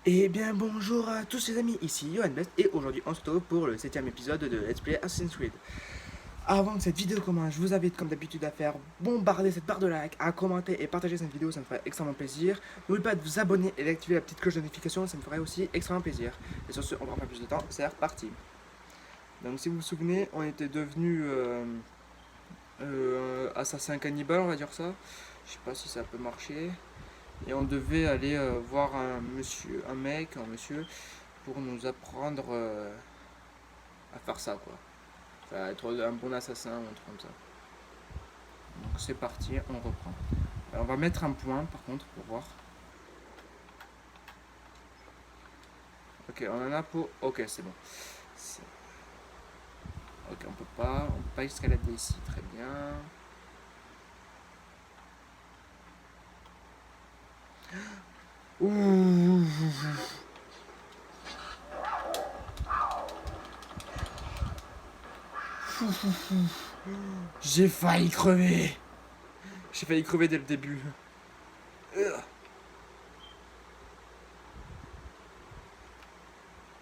Eh bien bonjour à tous les amis, ici Johan Best et aujourd'hui on se retrouve pour le 7ème épisode de Let's Play Assassin's Creed. Avant que cette vidéo commence, je vous invite comme d'habitude à faire bombarder cette barre de like, à commenter et partager cette vidéo, ça me ferait extrêmement plaisir. N'oubliez pas de vous abonner et d'activer la petite cloche de notification, ça me ferait aussi extrêmement plaisir. Et sur ce, on prend pas plus de temps, c'est reparti. Donc si vous vous souvenez, on était devenu assassin cannibale, on va dire ça. Je sais pas si ça peut marcher. Et on devait aller voir un monsieur, pour nous apprendre à faire ça, quoi. Enfin, être un bon assassin ou un truc comme ça. Donc c'est parti, on reprend. Alors, on va mettre un point par contre pour voir. Ok, on en a pour. Ok, c'est bon. Ok, on peut pas escalader ici, très bien. Ouh. J'ai failli crever. J'ai failli crever dès le début.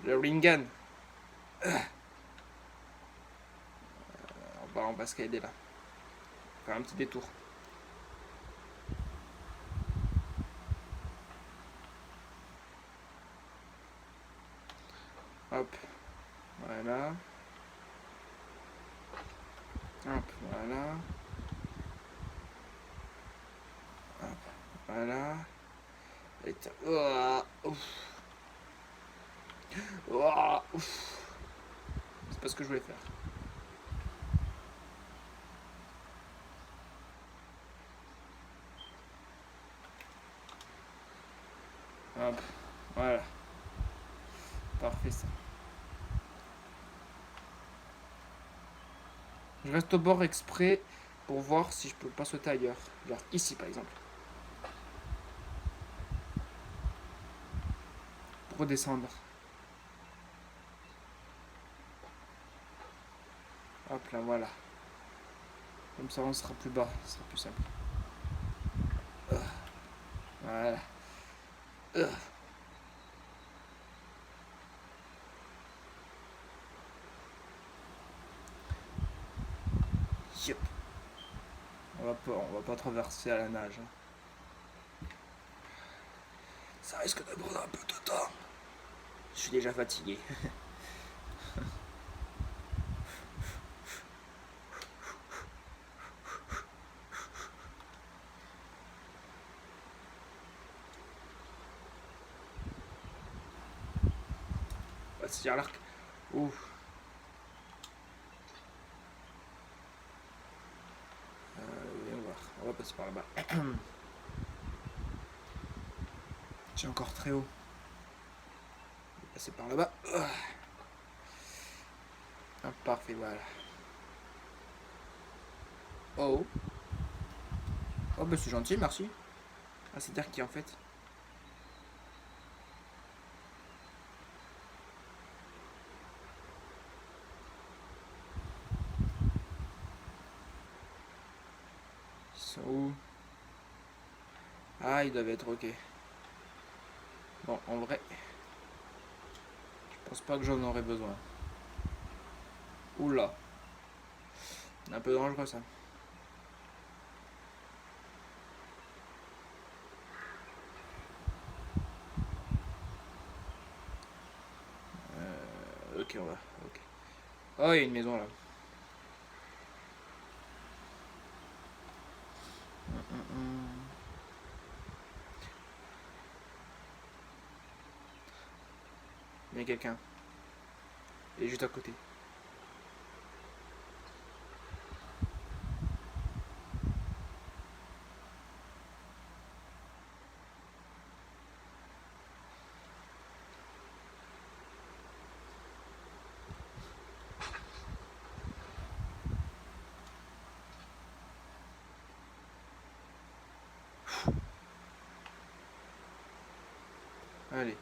Le Ringan. On va escalader là. Faire un petit détour. Hop, voilà. Hop, voilà. Hop, voilà. Et c'est pas ce que je voulais faire. Hop, voilà. Parfait ça. Je reste au bord exprès pour voir si je peux pas sauter ailleurs. Genre ici par exemple. Pour redescendre. Hop là, voilà. Comme ça on sera plus bas, ce sera plus simple. Voilà. Yep. On va pas traverser à la nage, hein. Ça risque de prendre un peu de temps. Je suis déjà fatigué. On va se tirer l'arc. Ouh. Voyons voir. On va passer par là-bas. J'ai encore très haut. On va passer par là-bas. Ah, parfait, voilà. Oh. Oh, bah c'est gentil, merci. Ah, c'est dire qui en fait. Ils sont où? Ah, ils doivent être ok. Bon, en vrai, je pense pas que j'en aurais besoin. Oula. Un peu dangereux ça. Ok, on va. Ok. Oh, il y a une maison là. Il y a quelqu'un. Il est juste à côté. Allez.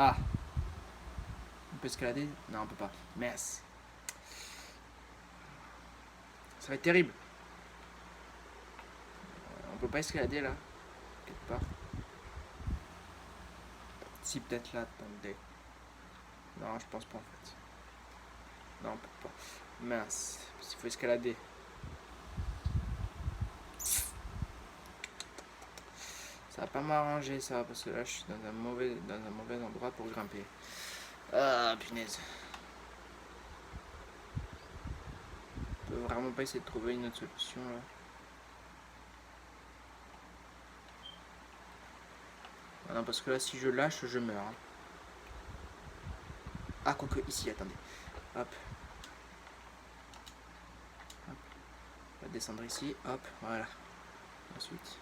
Ah. On peut escalader? Non, on peut pas. Mince. Ça va être terrible. On peut pas escalader là. Quelque part. Si, peut-être là, attendez. Non, je pense pas en fait. Non, on peut pas. Mince, parce qu'il faut escalader. Ça va pas m'arranger ça, parce que là je suis dans un mauvais endroit pour grimper. Ah, punaise. Je peux vraiment pas essayer de trouver une autre solution là. Ah non, parce que là si je lâche, je meurs. Hein. Ah, quoique ici, attendez. Hop. Hop. On va descendre ici, hop, voilà. Ensuite,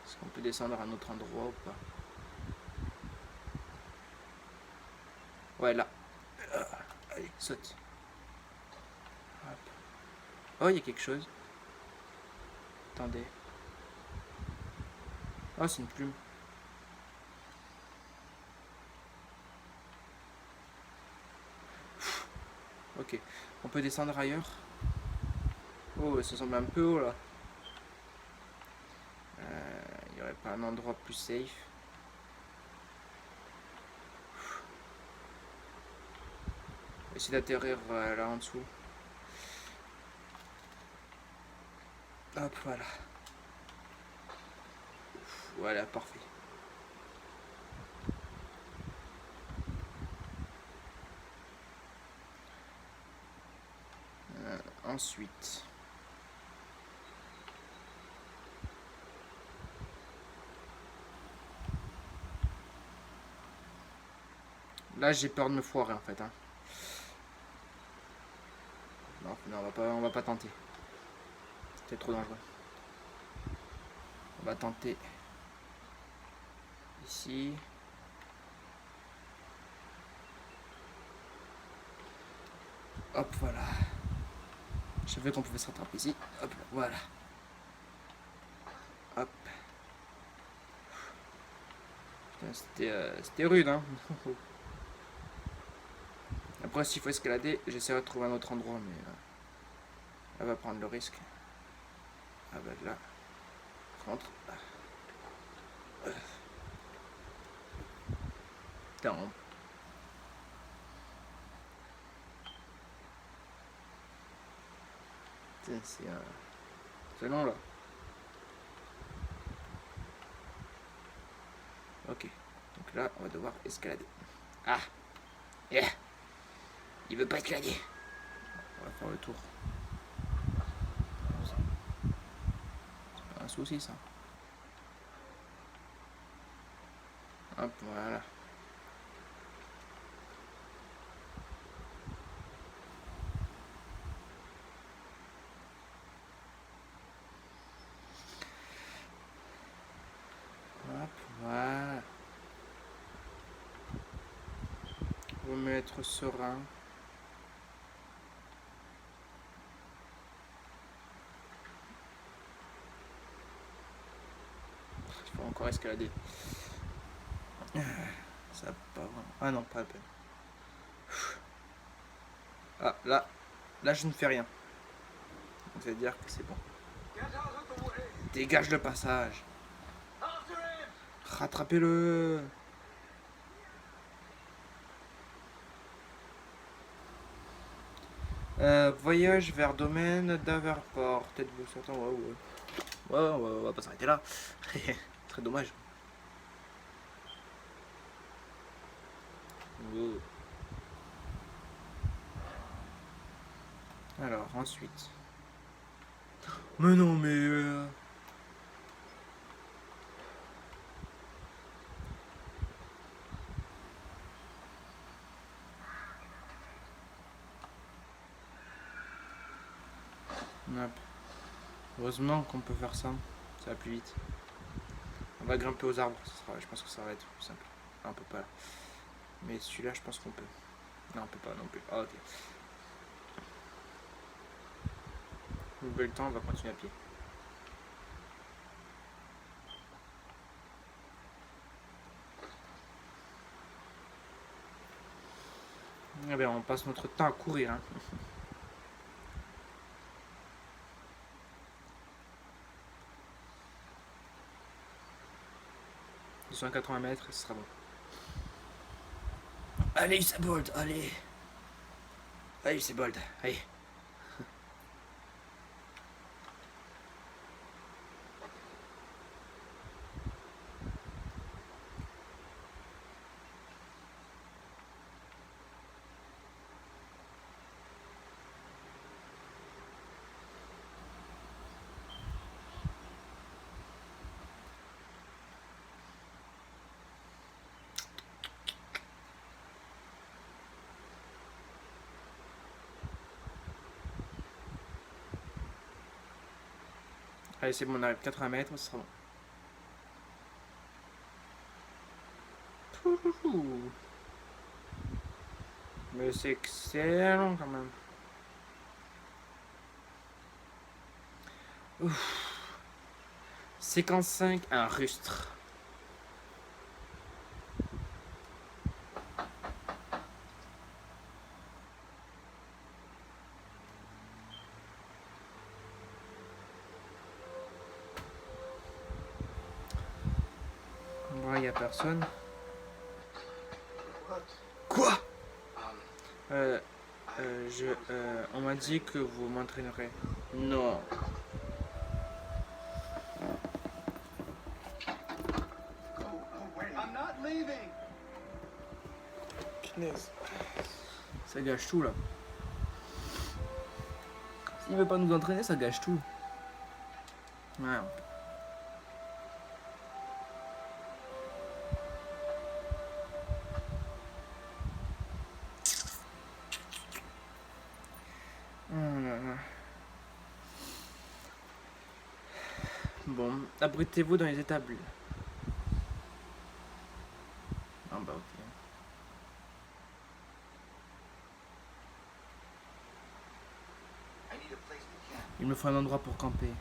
est-ce qu'on peut descendre à un autre endroit ou pas? Ouais, là. Allez, saute. Hop. Oh, il y a quelque chose. Attendez. Oh, c'est une plume. Ok. On peut descendre ailleurs. Oh, ça semble un peu haut là. Il n'y aurait pas un endroit plus safe. Essayer d'atterrir là en dessous. Hop, voilà. Voilà, parfait. Ensuite. Là, j'ai peur de me foirer en fait. Hein. Non, on va pas tenter. C'est trop dangereux. On va tenter ici. Hop, voilà. Je savais qu'on pouvait se rattraper ici. Hop, voilà. Hop. C'était rude, hein. Après, s'il faut escalader, j'essaierai de trouver un autre endroit, mais elle va prendre le risque. Ah bah là, rentre. Putain, c'est long là. Ok, donc là, on va devoir escalader. Ah, yeah. Il veut pas escalader. On va faire le tour. C'est pas un souci ça. Hop, voilà. Hop, voilà. Remettre serein. Il faut encore escalader. Ça va pas vraiment. Ah non, pas la peine. Ah, là je ne fais rien. Donc ça veut dire que c'est bon. Dégage le passage. Rattrapez-le. Voyage vers domaine d'Averport. Êtes-vous certain? Ouais. Ouais, on va pas s'arrêter là. Très dommage. Wow. Alors, ensuite. Mais non, mais... Hop. Heureusement qu'on peut faire ça. Ça va plus vite. On va grimper aux arbres. Je pense que ça va être plus simple. Ah, on peut pas. Mais celui-là, je pense qu'on peut. Non, on peut pas non plus. Ah, ok. Le temps, on va continuer à pied. Eh bien, on passe notre temps à courir. Hein. 280 mètres, ce sera bon. Allez, Usain Bolt, allez. Allez, Usain Bolt, allez. Allez, c'est bon, on arrive 80 mètres, ce sera bon. Pouhou. Mais c'est excellent quand même. Ouf. 55, un rustre. Ouais, y a personne. Quoi? On m'a dit que vous m'entraînerez. Non. Punaise. Ça gâche tout là. S'il veut pas nous entraîner, ça gâche tout. Ouais. Oh là là. Bon, abritez-vous dans les étables. Ah bah ok. Il me faut un endroit pour camper.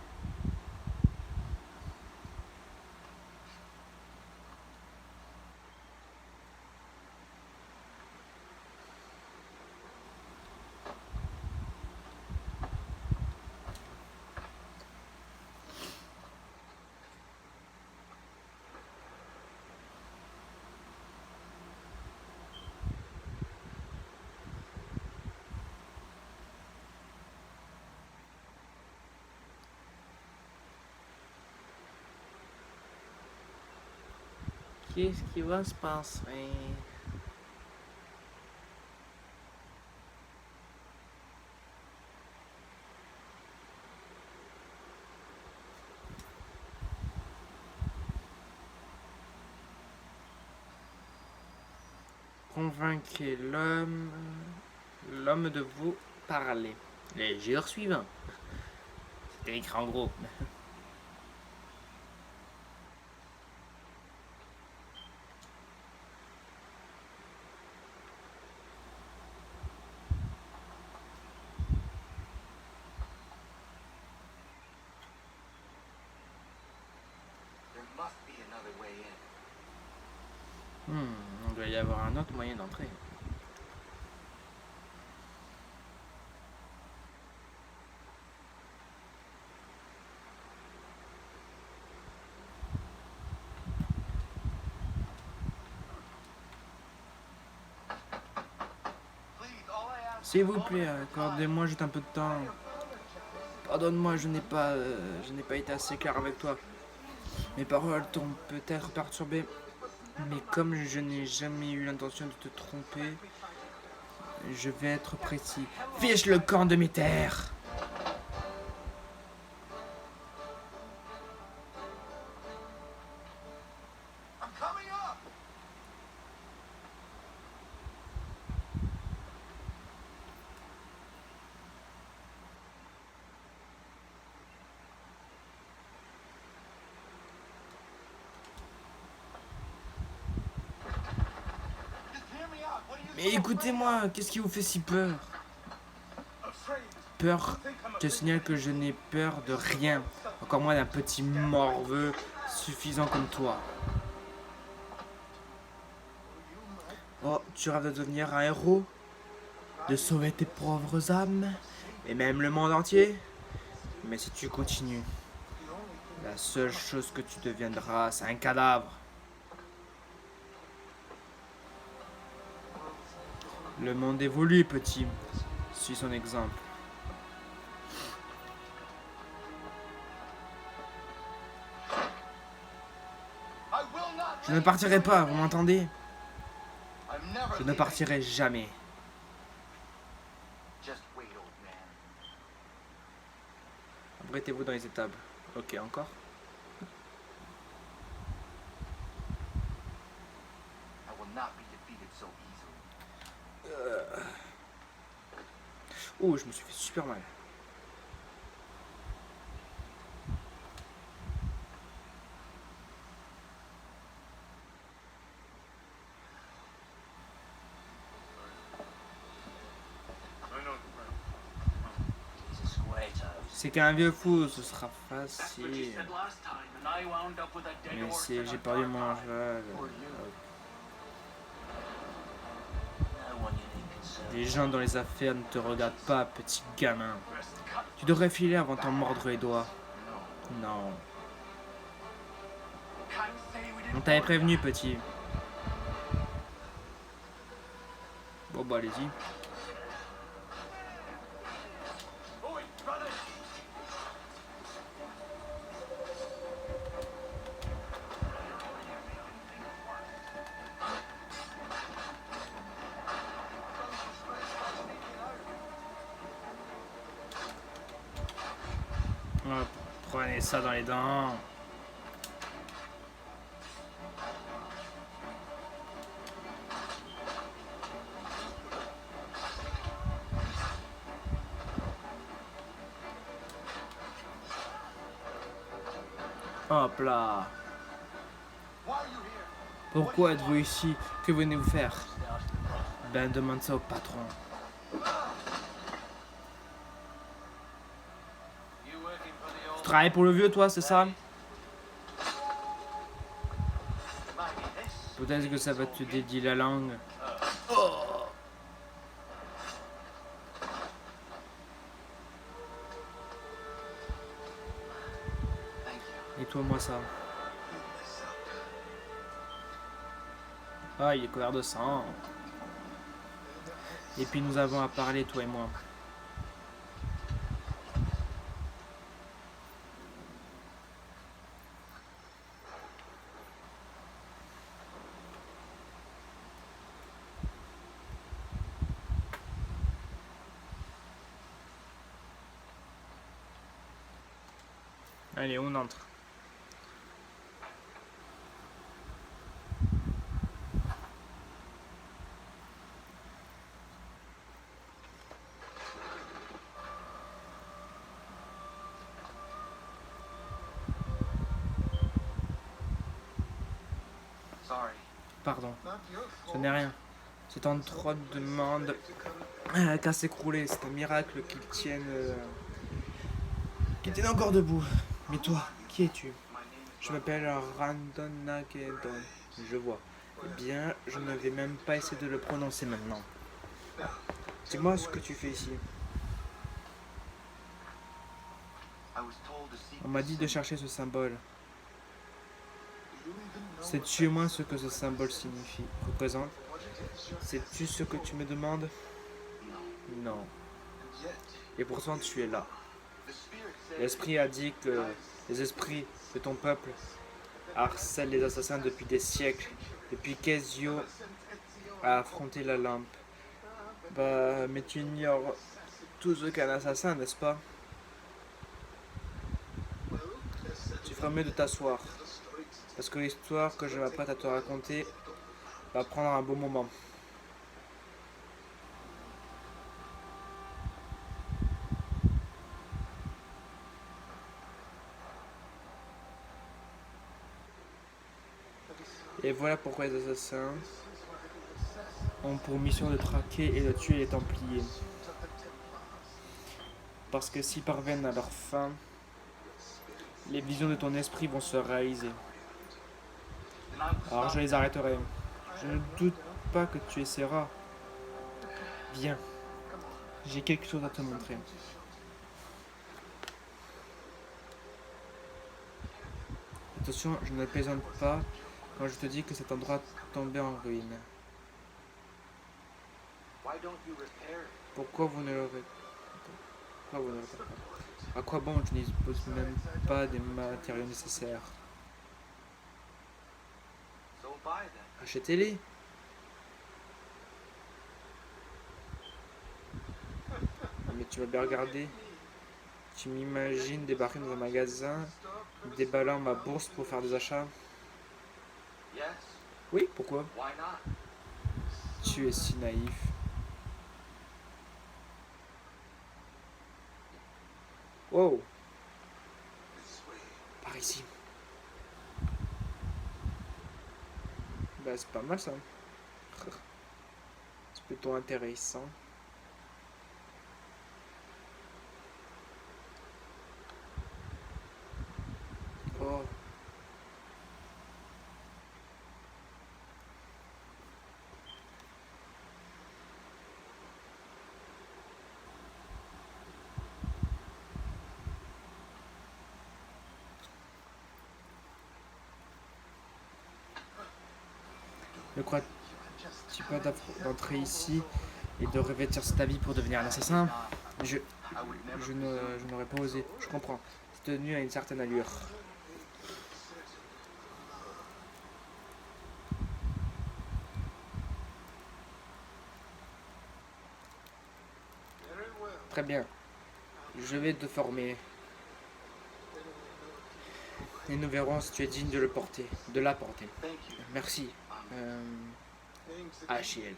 Qu'est-ce qui va se passer? Convainquez l'homme de vous parler. Les jours suivants. C'était écrit en gros. On doit y avoir un autre moyen d'entrer. S'il vous plaît, accordez-moi juste un peu de temps. Pardonne-moi, je n'ai pas été assez clair avec toi. Mes paroles t'ont peut-être perturbé, mais comme je n'ai jamais eu l'intention de te tromper, je vais être précis. Fiche le camp de mes terres! Mais écoutez-moi, qu'est-ce qui vous fait si peur? Peur? Je te signale que je n'ai peur de rien, encore moins d'un petit morveux suffisant comme toi. Oh, tu rêves de devenir un héros? De sauver tes pauvres âmes? Et même le monde entier? Mais si tu continues, la seule chose que tu deviendras, c'est un cadavre. Le monde évolue, petit. Suis son exemple. Je ne partirai pas, vous m'entendez? Je ne partirai jamais. Abritez-vous dans les étables. Ok, encore. Oh, je me suis fait super mal. C'est qu'un vieux fou, ce sera facile. Mais si j'ai perdu mon cheval. Les gens dans les affaires ne te regardent pas, petit gamin. Tu devrais filer avant de t'en mordre les doigts. Non. On t'avait prévenu, petit. Bon, bah, allez-y. Oh, prenez ça dans les dents. Hop là. Pourquoi êtes-vous ici? Que venez-vous faire? Ben, demande ça au patron. Tu travailles pour le vieux, toi, c'est ça? Peut-être que ça va te dédier la langue. Oh. Nettoie-moi ça. Ah, il est couvert de sang. Et puis nous avons à parler, toi et moi. Allez, on entre. Pardon, ce n'est rien. C'est en trop de demandes qu'à s'écrouler. C'est un miracle qu'ils tiennent encore debout. Mais toi, qui es-tu? Je m'appelle Randon Nagedon. Je vois. Eh bien, je ne vais même pas essayer de le prononcer maintenant. Dis-moi ce que tu fais ici. On m'a dit de chercher ce symbole. Sais-tu au moins ce que ce symbole signifie, représente? Sais-tu ce que tu me demandes? Non. Et pourtant tu es là. L'esprit a dit que les esprits de ton peuple harcèlent les assassins depuis des siècles, depuis qu'Ezio a affronté la lampe. Bah, mais tu ignores tout ce qu'un assassin, n'est-ce pas? Tu ferais mieux de t'asseoir, parce que l'histoire que je m'apprête à te raconter va prendre un bon moment. Et voilà pourquoi les assassins ont pour mission de traquer et de tuer les Templiers. Parce que s'ils parviennent à leur fin, les visions de ton esprit vont se réaliser. Alors je les arrêterai. Je ne doute pas que tu essaieras. Viens, j'ai quelque chose à te montrer. Attention, je ne plaisante pas quand je te dis que cet endroit tombait en ruine. Pourquoi vous ne le réparez pas? À quoi bon? Je n'y dispose même pas des matériaux nécessaires. Achetez-les. Mais tu vas bien regarder. Tu m'imagines débarquer dans un magasin, déballant ma bourse pour faire des achats? Oui, pourquoi? Tu es si naïf. Wow, par ici. Bah, c'est pas mal ça. C'est plutôt intéressant. Oh. Ne crois-tu pas d'entrer ici et de revêtir cet habit pour devenir un assassin? Je n'aurais pas osé. Je comprends. Cette tenue a une certaine allure. Très bien. Je vais te former. Et nous verrons si tu es digne de le porter, de la porter. Merci. Achille.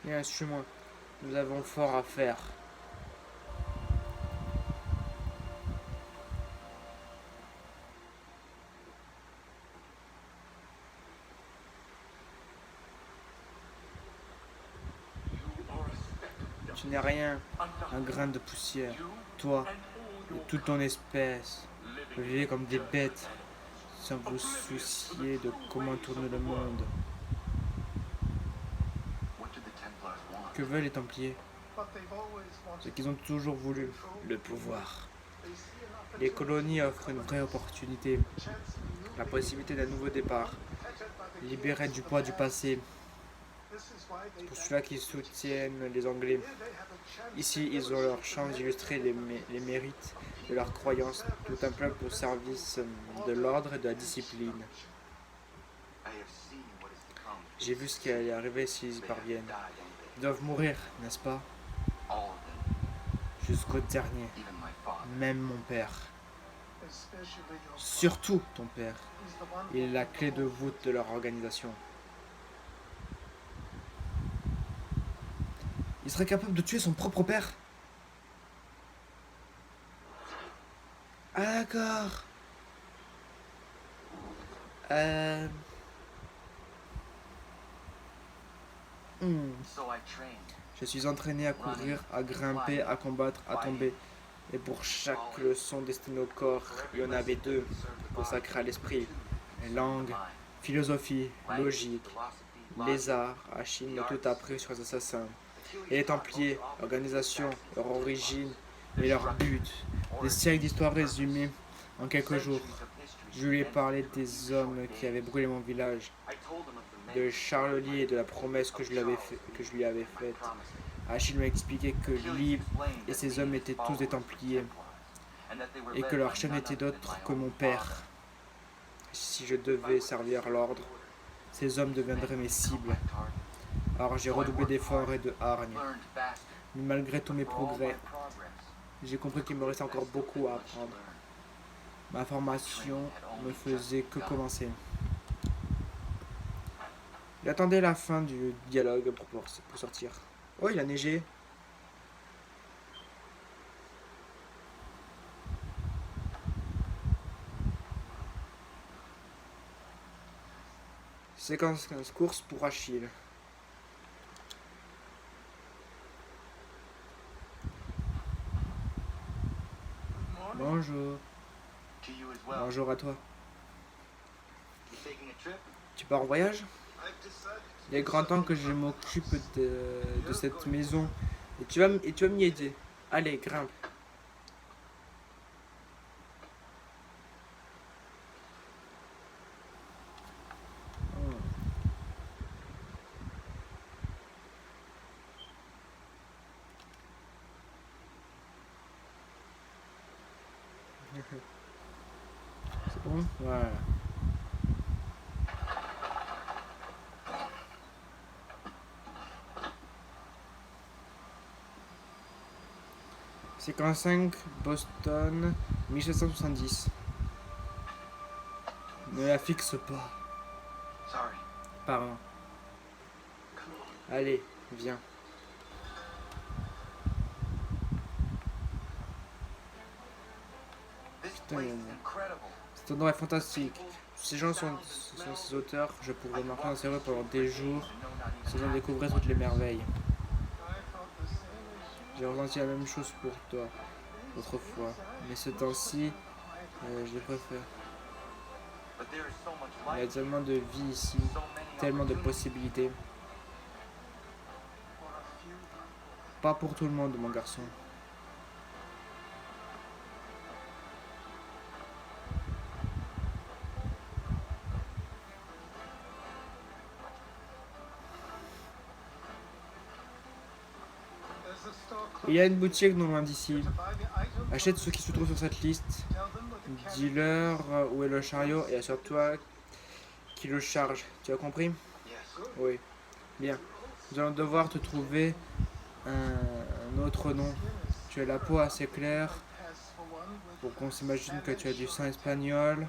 Bien, suis-moi. Nous avons fort à faire. Tu n'es rien, un grain de poussière. Toi et toute ton espèce, vous vivez comme des bêtes, sans vous soucier de comment tourne le monde. Que veulent les Templiers? Ce qu'ils ont toujours voulu, le pouvoir. Les colonies offrent une vraie opportunité, la possibilité d'un nouveau départ, libérés du poids du passé. C'est pour cela qu'ils soutiennent les Anglais. Ici, ils ont leur chance d'illustrer les mérites de leurs croyances, tout un peuple au service de l'ordre et de la discipline. J'ai vu ce qui allait arriver s'ils y parviennent. Ils doivent mourir, n'est-ce pas? Jusqu'au dernier, même mon père. Surtout ton père. Il est la clé de voûte de leur organisation. Il serait capable de tuer son propre père? Ah d'accord. Je suis entraîné à courir, à grimper, à combattre, à tomber. Et pour chaque leçon destinée au corps, il y en avait deux, consacrées à l'esprit. Langue, philosophie, logique, les arts, Achille m'a tout appris sur les assassins. Et les Templiers, l'organisation, leur origine et leur but. Des siècles d'histoire résumées en quelques jours. Je lui ai parlé des hommes qui avaient brûlé mon village, de Charlie et de la promesse que je lui avais faite. Achille m'a expliqué que lui et ses hommes étaient tous des Templiers et que leur chef n'était d'autre que mon père. Si je devais servir l'ordre, ces hommes deviendraient mes cibles. Alors j'ai redoublé d'efforts et de hargne. Mais malgré tous mes progrès, j'ai compris qu'il me restait encore beaucoup à apprendre. Ma formation ne faisait que commencer. Il attendait la fin du dialogue pour sortir. Oh, il a neigé. Séquence 15, course pour Achille. Bonjour. Bonjour à toi. Tu pars en voyage? Il est grand temps que je m'occupe de cette maison Et tu vas m'y aider. Allez, grimpe. C'est bon? Voilà. Séquence 5, Boston, 1770. Ne la fixe pas. Pardon. Allez, viens. Putain, cet endroit est fantastique. Ces gens sont ces auteurs, je pourrais marquer dans ces rues pendant des jours, sans en découvrir toutes les merveilles. J'ai ressenti la même chose pour toi, autrefois. Mais ce temps-ci, je les préfère. Il y a tellement de vie ici, tellement de possibilités. Pas pour tout le monde, mon garçon. Il y a une boutique non loin d'ici. Achète ce qui se trouve sur cette liste. Dis-leur où est le chariot et assure-toi qu'il le charge. Tu as compris? Oui. Bien. Nous allons devoir te trouver un autre nom. Tu as la peau assez claire pour qu'on s'imagine que tu as du sang espagnol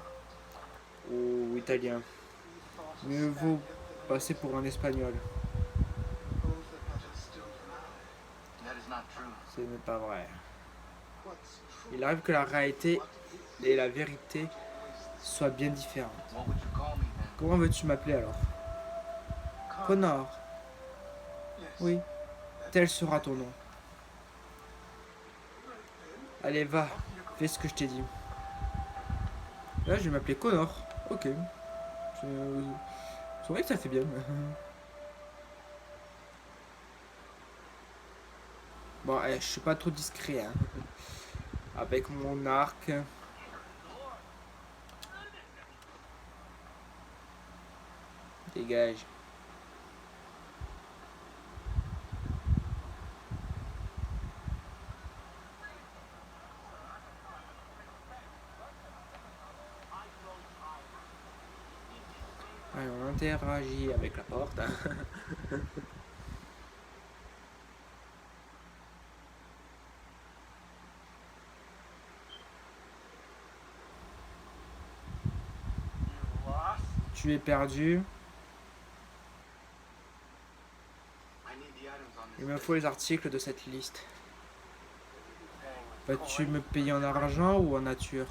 ou italien. Mieux vaut passer pour un espagnol. Ce n'est pas vrai. Il arrive que la réalité et la vérité soient bien différentes. Comment veux-tu m'appeler alors? Connor. Oui, tel sera ton nom. Allez, va, fais ce que je t'ai dit. Là, je vais m'appeler Connor. Ok. C'est vrai que ça fait bien. Bon, je suis pas trop discret, hein. Avec mon arc. Dégage. Allez, on interagit avec la porte. Tu es perdu. Il me faut les articles de cette liste. Vas-tu me payer en argent ou en nature?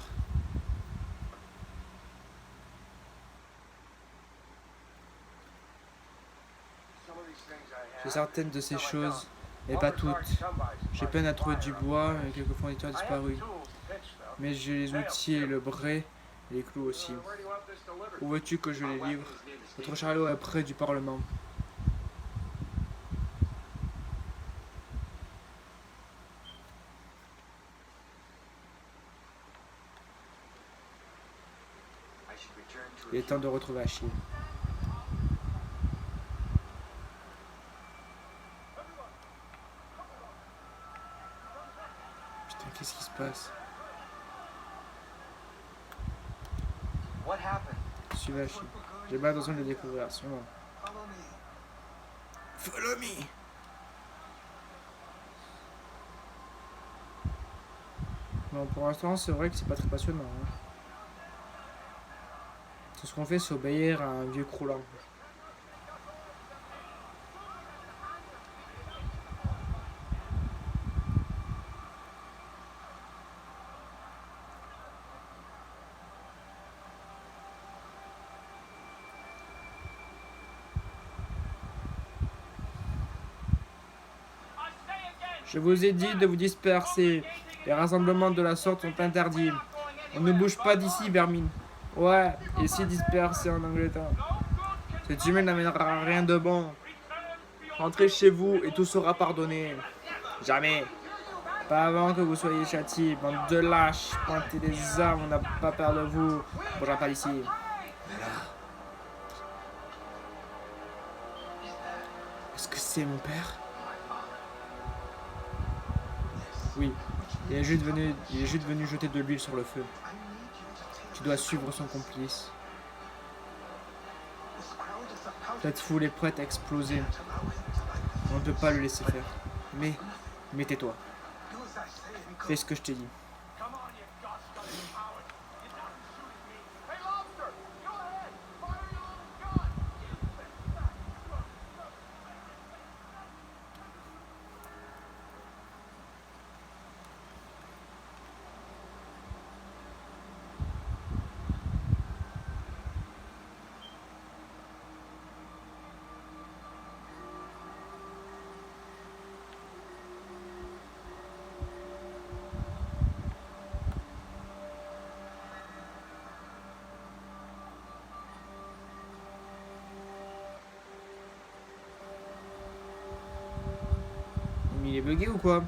J'ai certaines de ces choses, mais pas toutes. J'ai peine à trouver du bois et quelques fournitures disparues. Mais j'ai les outils et le brai, et les clous aussi. Où veux-tu que je les livre? Votre chariot est près du Parlement. Il est temps de retrouver Achille. Putain, qu'est-ce qui se passe? Suivez Achille. J'ai pas l'intention de le découvrir, sûrement. Follow me! Bon, pour l'instant, c'est vrai que c'est pas très passionnant. Hein. Tout ce qu'on fait, c'est obéir à un vieux croulant. Je vous ai dit de vous disperser. Les rassemblements de la sorte sont interdits. On ne bouge pas d'ici, vermine. Ouais, et si dispersé en Angleterre. Cette humaine n'amènera rien de bon. Rentrez chez vous et tout sera pardonné. Jamais. Pas avant que vous soyez châtiés, bande de lâches, pointez des armes, on n'a pas peur de vous. Bougez pas d'ici. Est-ce que c'est mon père? Oui, il est juste venu jeter de l'huile sur le feu. Tu dois suivre son complice. Cette foule est prête à exploser. On ne peut pas le laisser faire. Mais tais-toi. Fais ce que je t'ai dit. Mais il est bugué ou quoi?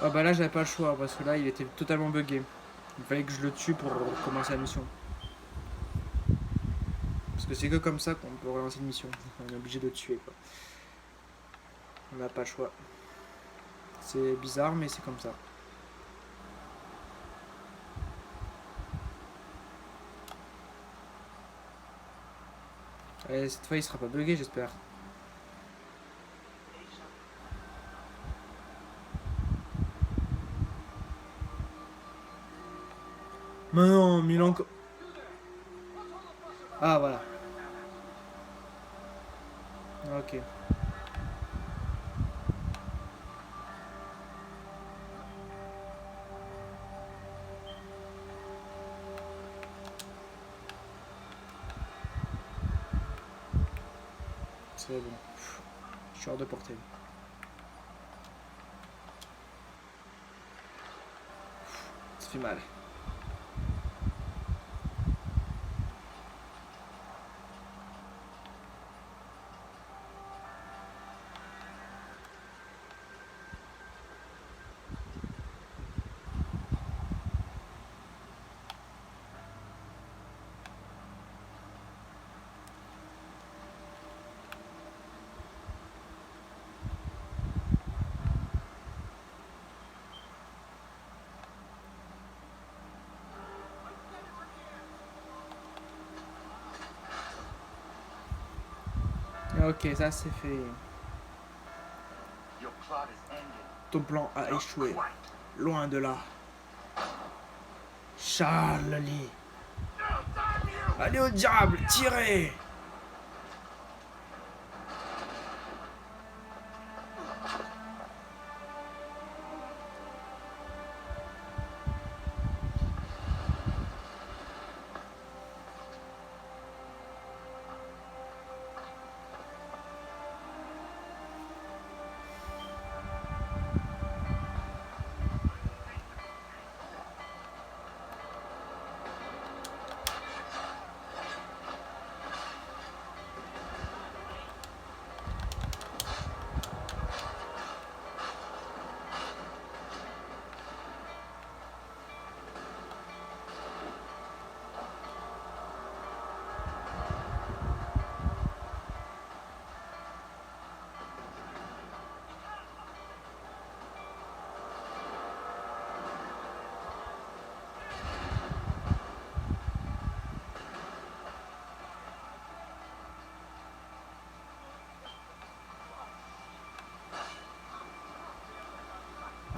Ah bah là j'avais pas le choix parce que là il était totalement bugué. Il fallait que je le tue pour commencer la mission. Parce que c'est que comme ça qu'on peut relancer une mission. On est obligé de le tuer quoi. On n'a pas le choix. C'est bizarre mais c'est comme ça. Et cette fois il sera pas bugué j'espère. Mais non, mais il a encore... Ah voilà. Ok. C'est bon. Je suis hors de portée. Ça fait mal. Ok, ça c'est fait. Ton plan a échoué. Loin de là. Charlie. Allez au diable, tirez!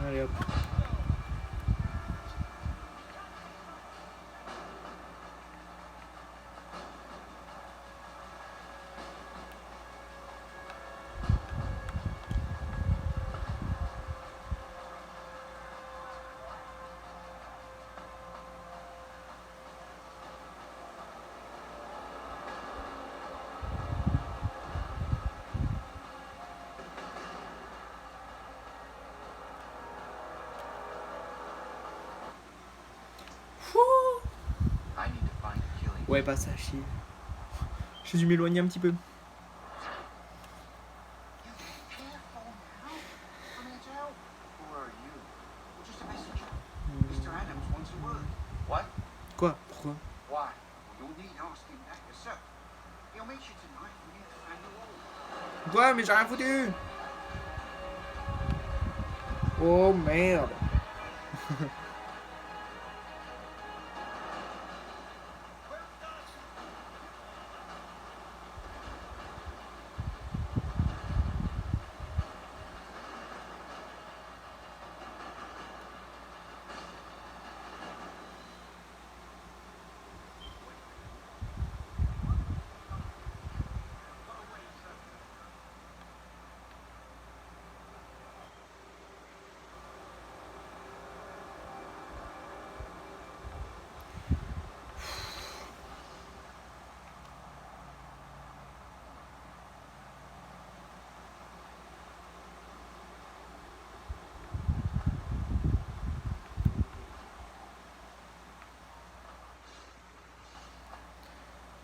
Allez hop. Ouais, pas ça, chier. J'ai dû m'éloigner un petit peu. What? Quoi? Pourquoi? Why? You'll need asking that yourself. He'll meet you tonight near the Faneuil. Ouais, mais j'ai rien foutu. Oh merde.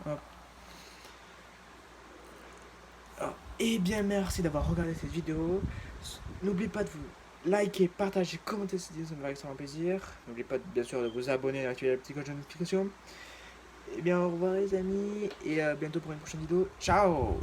Hop. Alors, eh bien, merci d'avoir regardé cette vidéo. N'oubliez pas de vous liker, partager, commenter cette vidéo, ça me ferait extrêmement plaisir. N'oubliez pas, bien sûr, de vous abonner et d'activer la petite cloche de notification. Eh bien, au revoir les amis, et à bientôt pour une prochaine vidéo. Ciao!